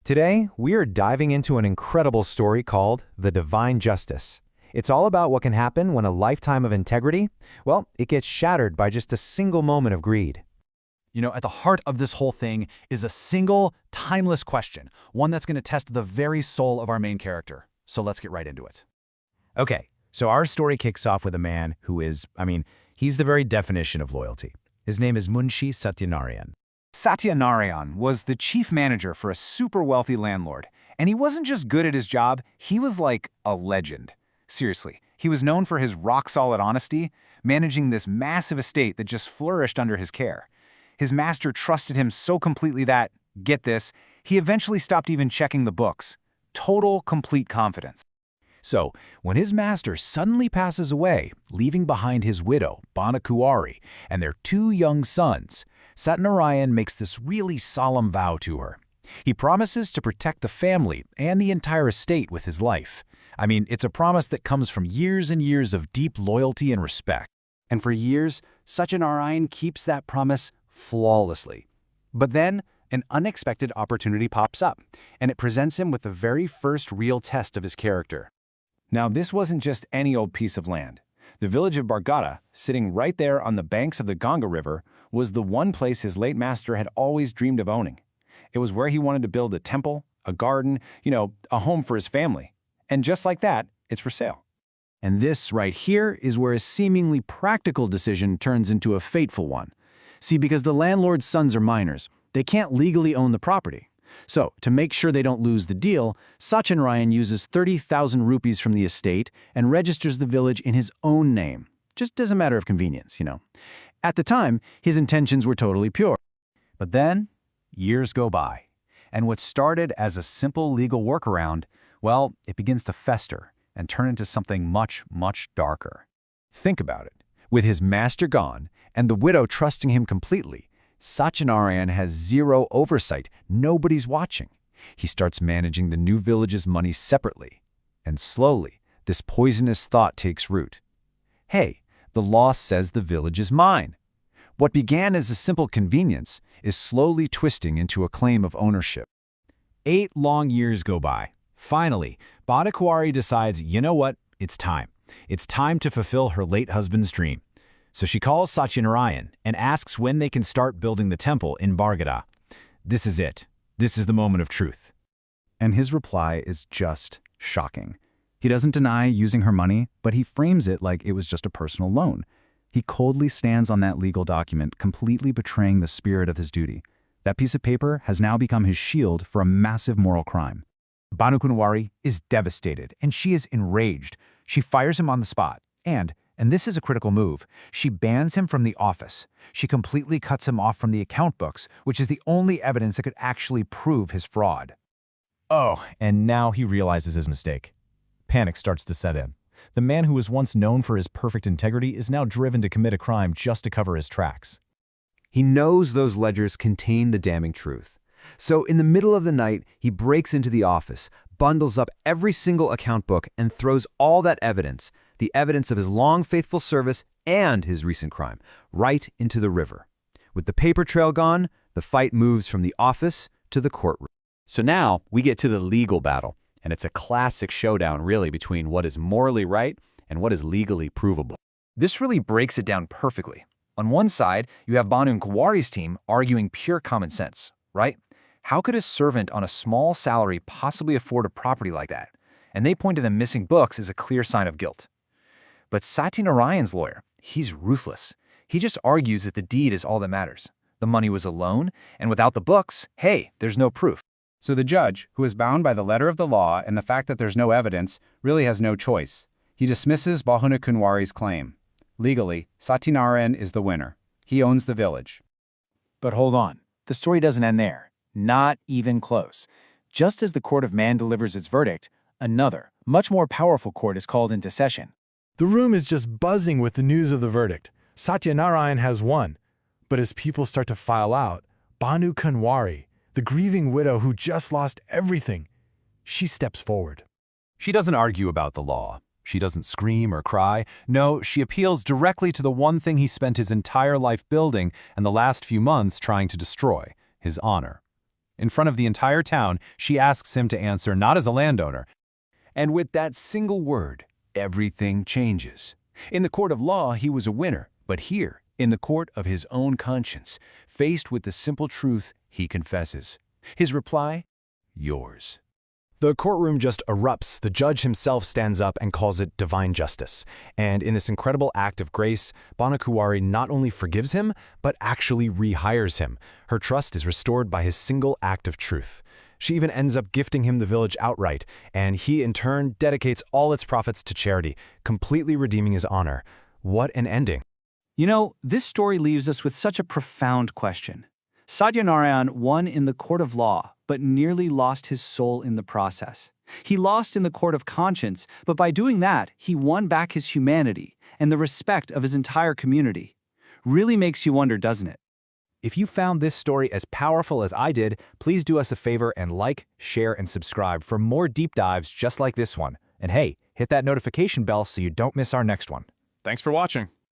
Today, we are diving into an incredible story called The Divine Justice. It's all about what can happen when a lifetime of integrity, well, it gets shattered by just a single moment of greed. At the heart of this whole thing is a single, timeless question, one that's going to test the very soul of our main character. So let's get right into it. Okay, so our story kicks off with a man who is, he's the very definition of loyalty. His name is Munshi Satyanarayan. Satyanarayan was the chief manager for a super wealthy landlord, and he wasn't just good at his job, he was like a legend. Seriously, he was known for his rock-solid honesty, managing this massive estate that just flourished under his care. His master trusted him so completely that, get this, he eventually stopped even checking the books. Total, complete confidence. So, when his master suddenly passes away, leaving behind his widow, Banakuwari, and their two young sons, Satyanarayan makes this really solemn vow to her. He promises to protect the family and the entire estate with his life. It's a promise that comes from years and years of deep loyalty and respect. And for years, Satyanarayan keeps that promise flawlessly. But then, an unexpected opportunity pops up, and it presents him with the very first real test of his character. Now, this wasn't just any old piece of land. The village of Bargata, sitting right there on the banks of the Ganga River, was the one place his late master had always dreamed of owning. It was where he wanted to build a temple, a garden, a home for his family. And just like that, it's for sale. And this right here is where a seemingly practical decision turns into a fateful one. See, because the landlord's sons are minors, they can't legally own the property. So, to make sure they don't lose the deal, Satyanarayan uses 30,000 rupees from the estate and registers the village in his own name, just as a matter of convenience. At the time, his intentions were totally pure. But then, years go by, and what started as a simple legal workaround, well, it begins to fester and turn into something much, much darker. Think about it. With his master gone and the widow trusting him completely, Satyanarayan has zero oversight. Nobody's watching. He starts managing the new village's money separately. And slowly, this poisonous thought takes root. Hey, the law says the village is mine. What began as a simple convenience is slowly twisting into a claim of ownership. 8 long years go by. Finally, Banakuwari decides, you know what? It's time. It's time to fulfill her late husband's dream. So she calls Satyanarayan and asks when they can start building the temple in Bargata. This is it. This is the moment of truth. And his reply is just shocking. He doesn't deny using her money, but he frames it like it was just a personal loan. He coldly stands on that legal document, completely betraying the spirit of his duty. That piece of paper has now become his shield for a massive moral crime. Banakuwari is devastated, and she is enraged. She fires him on the spot, and this is a critical move, she bans him from the office. She completely cuts him off from the account books, which is the only evidence that could actually prove his fraud. Oh, and now he realizes his mistake. Panic starts to set in. The man who was once known for his perfect integrity is now driven to commit a crime just to cover his tracks. He knows those ledgers contain the damning truth. So in the middle of the night, he breaks into the office, bundles up every single account book, and throws all that evidence, the evidence of his long faithful service and his recent crime, right into the river. With the paper trail gone, the fight moves from the office to the courtroom. So now we get to the legal battle, and it's a classic showdown really between what is morally right and what is legally provable. This really breaks it down perfectly. On one side, you have Banakuwari's team arguing pure common sense, right? How could a servant on a small salary possibly afford a property like that? And they point to the missing books as a clear sign of guilt. But Satyanarayan's lawyer, he's ruthless. He just argues that the deed is all that matters. The money was a loan, and without the books, hey, there's no proof. So the judge, who is bound by the letter of the law and the fact that there's no evidence, really has no choice. He dismisses Banakuwari's claim. Legally, Satyanarayan is the winner. He owns the village. But hold on, the story doesn't end there. Not even close. Just as the court of man delivers its verdict, another, much more powerful court is called into session. The room is just buzzing with the news of the verdict. Satyanarayan has won. But as people start to file out, Banakuwari, the grieving widow who just lost everything, she steps forward. She doesn't argue about the law. She doesn't scream or cry. No, she appeals directly to the one thing he spent his entire life building and the last few months trying to destroy, his honor. In front of the entire town, she asks him to answer not as a landowner. And with that single word, everything changes. In the court of law, he was a winner, but here, in the court of his own conscience, faced with the simple truth, he confesses. His reply? Yours. The courtroom just erupts. The judge himself stands up and calls it divine justice. And in this incredible act of grace, Banu Kuwari not only forgives him, but actually rehires him. Her trust is restored by his single act of truth. She even ends up gifting him the village outright, and he in turn dedicates all its profits to charity, completely redeeming his honor. What an ending. You know, this story leaves us with such a profound question. Satyanarayan won in the court of law, but nearly lost his soul in the process. He lost in the court of conscience, but by doing that, he won back his humanity and the respect of his entire community. Really makes you wonder, doesn't it? If you found this story as powerful as I did, please do us a favor and like, share, and subscribe for more deep dives just like this one. And hey, hit that notification bell so you don't miss our next one. Thanks for watching.